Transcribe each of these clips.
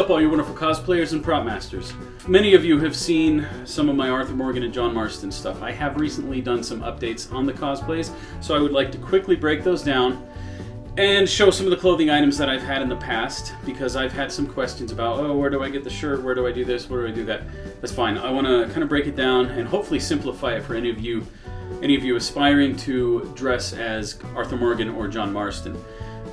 up, all you wonderful cosplayers and prop masters? Many of you have seen some of my Arthur Morgan and John Marston stuff. I have recently done some updates on the cosplays, so I would like to quickly break those down and show some of the clothing items that I've had in the past, because I've had some questions about, oh, where do I get the shirt, where do I do this, where do I do that? That's fine. I want to kind of break it down and hopefully simplify it for any of you aspiring to dress as Arthur Morgan or John Marston.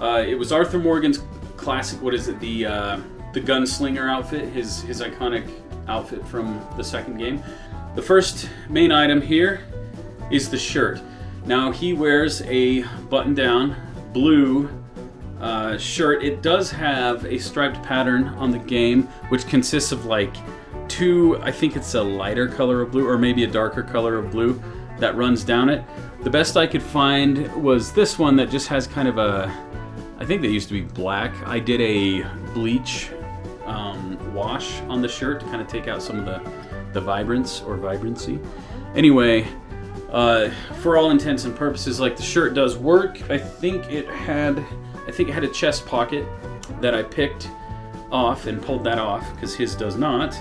It was Arthur Morgan's classic, what is it, the gunslinger outfit, his iconic outfit from the second game. The first main item here is the shirt. Now he wears a button-down blue shirt. It does have a striped pattern on the game, which consists of like two, I think it's a lighter color of blue or maybe a darker color of blue that runs down it. The best I could find was this one that just has kind of a, I think they used to be black. I did a bleach wash on the shirt to kind of take out some of the vibrance or vibrancy. Anyway, for all intents and purposes, like, the shirt does work. I think it had a chest pocket that I picked off and pulled that off because his does not,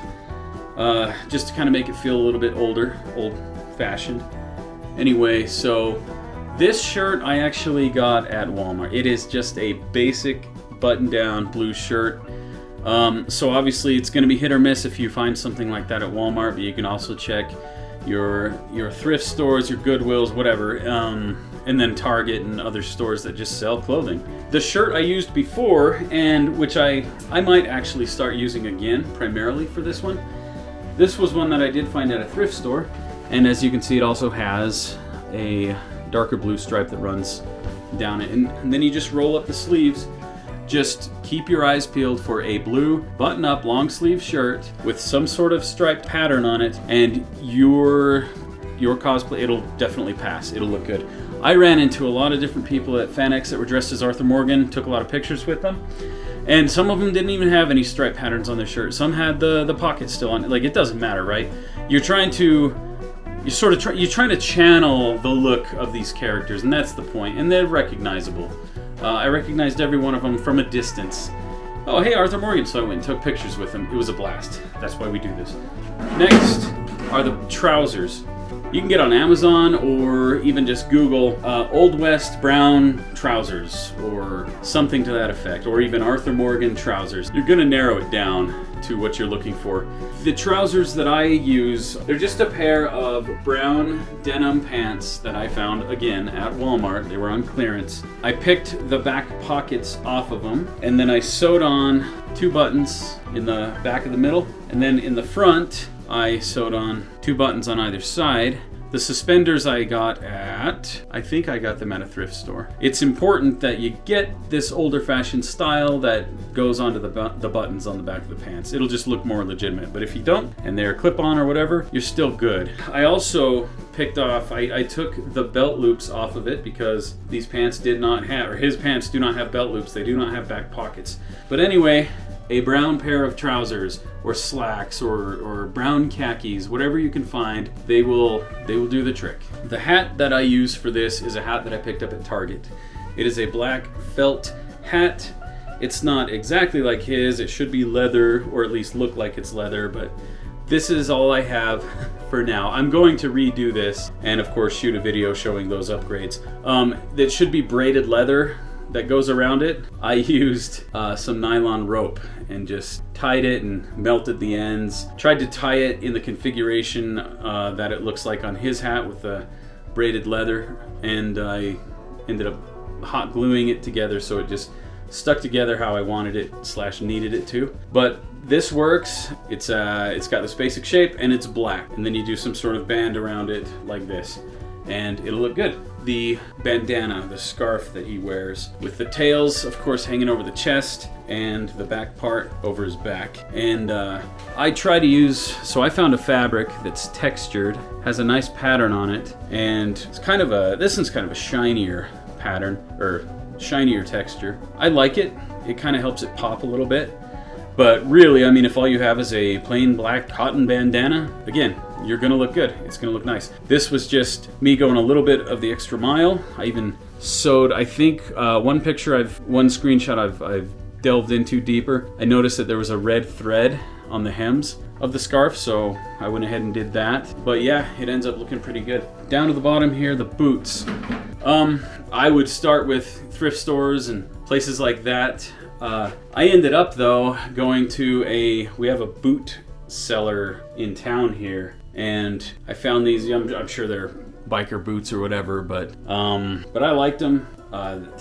just to kind of make it feel a little bit old-fashioned. Anyway, so this shirt I actually got at Walmart. It is just a basic button-down blue shirt. So obviously it's going to be hit or miss if you find something like that at Walmart, but you can also check your thrift stores, your Goodwills, whatever, and then Target and other stores that just sell clothing. The shirt I used before, and which I might actually start using again, primarily for this one. This was one that I did find at a thrift store, and as you can see, it also has a darker blue stripe that runs down it, and then you just roll up the sleeves. Just keep your eyes peeled for a blue button-up long sleeve shirt with some sort of striped pattern on it, and your cosplay, it'll definitely pass. It'll look good. I ran into a lot of different people at FanX that were dressed as Arthur Morgan, took a lot of pictures with them, and some of them didn't even have any stripe patterns on their shirt. Some had the pocket still on it. Like, it doesn't matter, right? You're trying to channel the look of these characters, and that's the point, and they're recognizable. I recognized every one of them from a distance. Oh, hey, Arthur Morgan, so I went and took pictures with him. It was a blast. That's why we do this. Next are the trousers. You can get on Amazon or even just Google Old West brown trousers or something to that effect, or even Arthur Morgan trousers. You're gonna narrow it down to what you're looking for. The trousers that I use, they're just a pair of brown denim pants that I found, again, at Walmart. They were on clearance. I picked the back pockets off of them, and then I sewed on 2 buttons in the back of the middle, and then in the front, I sewed on 2 buttons on either side. The suspenders I got I think I got them at a thrift store. It's important that you get this older fashioned style that goes onto the buttons on the back of the pants. It'll just look more legitimate. But if you don't, and they're clip-on or whatever, you're still good. I also picked off, I took the belt loops off of it because these pants did not have, or his pants do not have belt loops. They do not have back pockets. But anyway, a brown pair of trousers or slacks or brown khakis, whatever you can find, they will do the trick. The hat that I use for this is a hat that I picked up at Target. It is a black felt hat. It's not exactly like his. It should be leather, or at least look like it's leather, but this is all I have for now. I'm going to redo this and of course shoot a video showing those upgrades. That should be braided leather that goes around it. I used some nylon rope and just tied it and melted the ends. Tried to tie it in the configuration that it looks like on his hat with the braided leather, and I ended up hot gluing it together so it just stuck together how I wanted it / needed it to. But this works. It's got this basic shape and it's black, and then you do some sort of band around it like this, and it'll look good. The bandana, the scarf that he wears, with the tails, of course, hanging over the chest and the back part over his back. And I try to use, so I found a fabric that's textured, has a nice pattern on it, and it's kind of this one's kind of a shinier pattern, or shinier texture. I like it. It kind of helps it pop a little bit. But really, I mean, if all you have is a plain black cotton bandana, again, you're gonna look good. It's gonna look nice. This was just me going a little bit of the extra mile. I even sewed, I think, one screenshot I've delved into deeper, I noticed that there was a red thread on the hems of the scarf, so I went ahead and did that. But yeah, it ends up looking pretty good. Down to the bottom here, the boots. I would start with thrift stores and places like that. I ended up though going to we have a boot seller in town here, and I found these. I'm sure they're biker boots or whatever, but I liked them.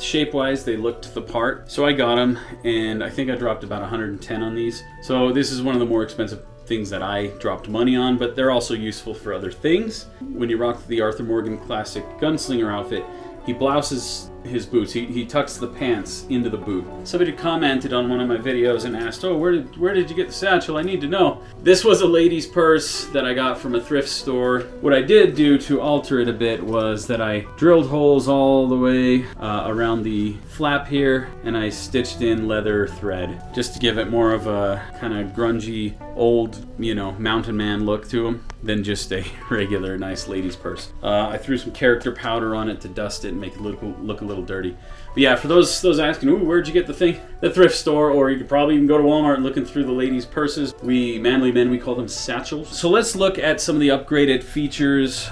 Shape-wise, they looked the part, so I got them, and I think I dropped about 110 on these. So this is one of the more expensive things that I dropped money on, but they're also useful for other things. When you rock the Arthur Morgan classic gunslinger outfit, he blouses his boots. He tucks the pants into the boot. Somebody commented on one of my videos and asked, "Oh, where did you get the satchel? I need to know." This was a lady's purse that I got from a thrift store. What I did do to alter it a bit was that I drilled holes all the way around the flap here, and I stitched in leather thread just to give it more of a kind of grungy, old, mountain man look to them than just a regular nice lady's purse. I threw some character powder on it to dust it and make it look a little dirty. But yeah, for those asking, "Ooh, where'd you get the thing?" The thrift store, or you could probably even go to Walmart looking through the ladies' purses. We manly men, we call them satchels. So let's look at some of the upgraded features,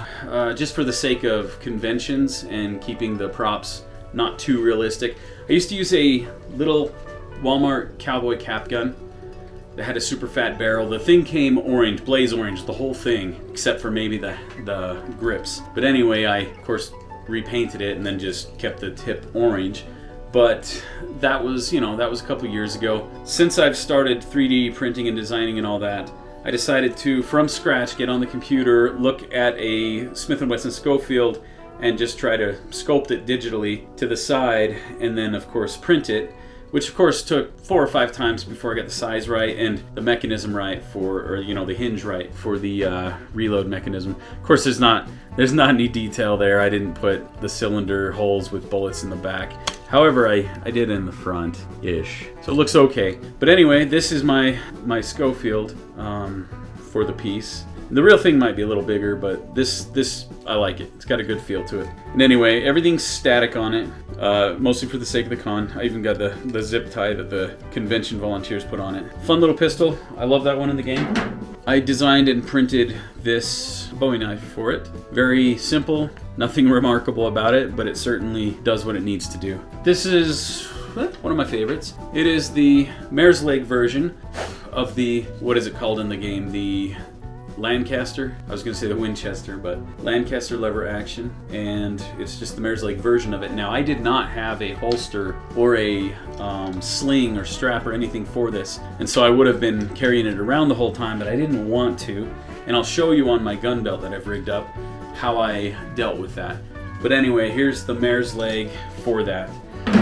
just for the sake of conventions and keeping the props not too realistic. I used to use a little Walmart cowboy cap gun that had a super fat barrel. The thing came orange, blaze orange, the whole thing, except for maybe the grips. But anyway, I, of course, repainted it and then just kept the tip orange. But that was a couple years ago. Since I've started 3D printing and designing and all that, I decided to, from scratch, get on the computer, look at a Smith & Wesson Schofield, and just try to sculpt it digitally to the side, and then of course print it, which of course took 4 or 5 times before I got the size right and the mechanism right the hinge right for the reload mechanism. Of course, there's not any detail there. I didn't put the cylinder holes with bullets in the back. However, I did in the front-ish. So it looks okay. But anyway, this is my Schofield for the piece. The real thing might be a little bigger, but this I like it. It's got a good feel to it. And anyway, everything's static on it, mostly for the sake of the con. I even got the zip tie that the convention volunteers put on it. Fun little pistol. I love that one in the game. I designed and printed this Bowie knife for it. Very simple, nothing remarkable about it, but it certainly does what it needs to do. This is one of my favorites. It is the mare's leg version of the, what is it called in the game? The Lancaster. I was going to say the Winchester, but Lancaster lever action, and it's just the mare's leg version of it. Now, I did not have a holster or a sling or strap or anything for this, and so I would have been carrying it around the whole time, but I didn't want to, and I'll show you on my gun belt that I've rigged up how I dealt with that. But anyway, here's the mare's leg for that.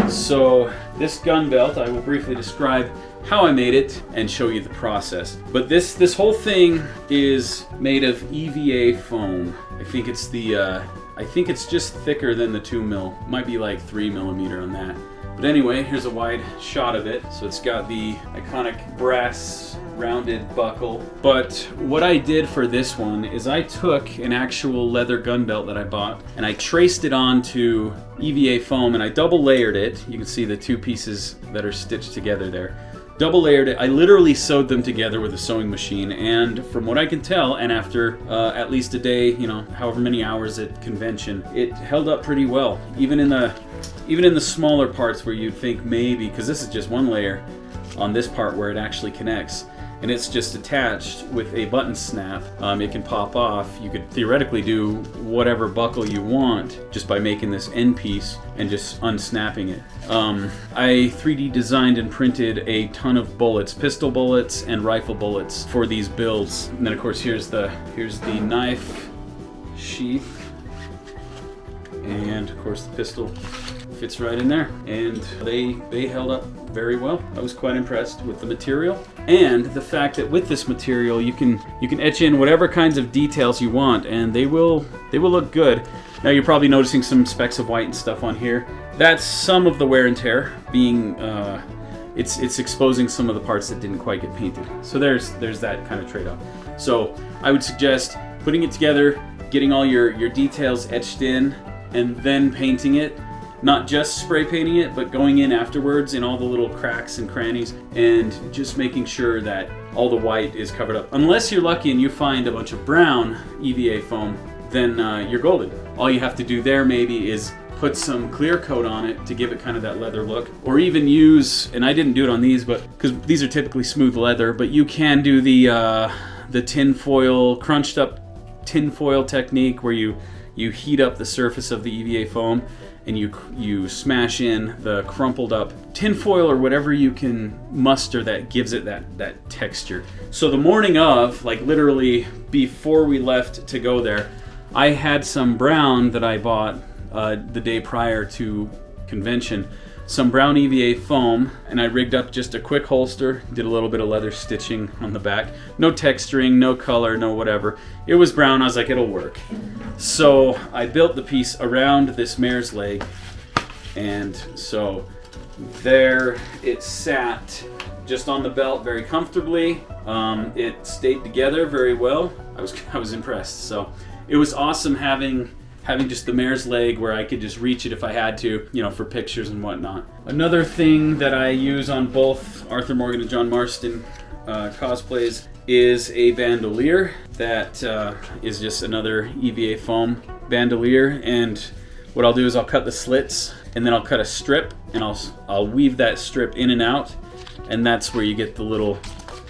So this gun belt, I will briefly describe how I made it and show you the process. But this whole thing is made of EVA foam. I think it's just thicker than the 2mm. Might be like 3mm on that. But anyway, here's a wide shot of it. So it's got the iconic brass rounded buckle. But what I did for this one is I took an actual leather gun belt that I bought and I traced it onto EVA foam and I double layered it. You can see the two pieces that are stitched together there. Double layered it. I literally sewed them together with a sewing machine, and from what I can tell, and after at least a day, however many hours at convention, it held up pretty well. Even in the smaller parts where you'd think maybe, because this is just one layer on this part where it actually connects, and it's just attached with a button snap. It can pop off. You could theoretically do whatever buckle you want just by making this end piece and just unsnapping it. I 3D designed and printed a ton of bullets, pistol bullets and rifle bullets for these builds. And then of course here's the knife sheath, and of course the pistol fits right in there, and they held up very well. I was quite impressed with the material and the fact that with this material you can etch in whatever kinds of details you want, and they will look good. Now you're probably noticing some specks of white and stuff on here. That's some of the wear and tear being it's exposing some of the parts that didn't quite get painted. So there's that kind of trade-off. So I would suggest putting it together, getting all your details etched in, and then painting it. not just spray painting it, but going in afterwards in all the little cracks and crannies and just making sure that all the white is covered up. Unless you're lucky and you find a bunch of brown EVA foam, then you're golden. All you have to do there maybe is put some clear coat on it to give it kind of that leather look, or even use, and I didn't do it on these, but because these are typically smooth leather, but you can do the tin foil, crunched up tin foil technique where you heat up the surface of the EVA foam and you smash in the crumpled up tin foil or whatever you can muster that gives it that texture. So the morning of, like literally before we left to go there, I had some brown that I bought the day prior to convention, some brown EVA foam, and I rigged up just a quick holster, did a little bit of leather stitching on the back. No texturing, no color, no whatever. It was brown, I was like, it'll work. So I built the piece around this mare's leg, and so there it sat just on the belt very comfortably. It stayed together very well. I was impressed. So it was awesome having just the mare's leg where I could just reach it if I had to, you know, for pictures and whatnot. Another thing that I use on both Arthur Morgan and John Marston cosplays is a bandolier that is just another EVA foam bandolier, and what I'll do is I'll cut the slits and then I'll cut a strip and I'll weave that strip in and out, and that's where you get the little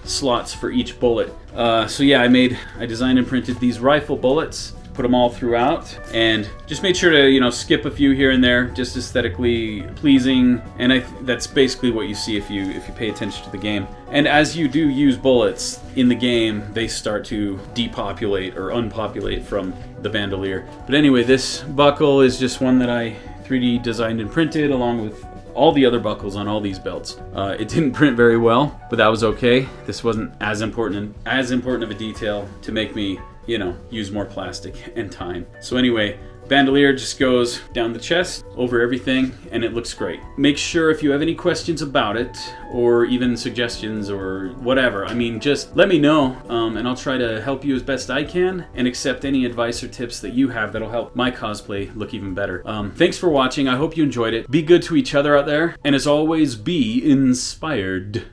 slots for each bullet. So yeah, I designed and printed these rifle bullets, put them all throughout, and just made sure to, you know, skip a few here and there, just aesthetically pleasing. And that's basically what you see if you pay attention to the game. And as you do use bullets in the game, they start to depopulate or unpopulate from the bandolier. But anyway, this buckle is just one that I 3D designed and printed along with all the other buckles on all these belts. It didn't print very well, but that was okay. This wasn't as important of a detail to make me, you know, use more plastic and time. So anyway, bandolier just goes down the chest, over everything, and it looks great. Make sure if you have any questions about it, or even suggestions or whatever, I mean, just let me know, and I'll try to help you as best I can, and accept any advice or tips that you have that'll help my cosplay look even better. Thanks for watching. I hope you enjoyed it. Be good to each other out there, and as always, be inspired.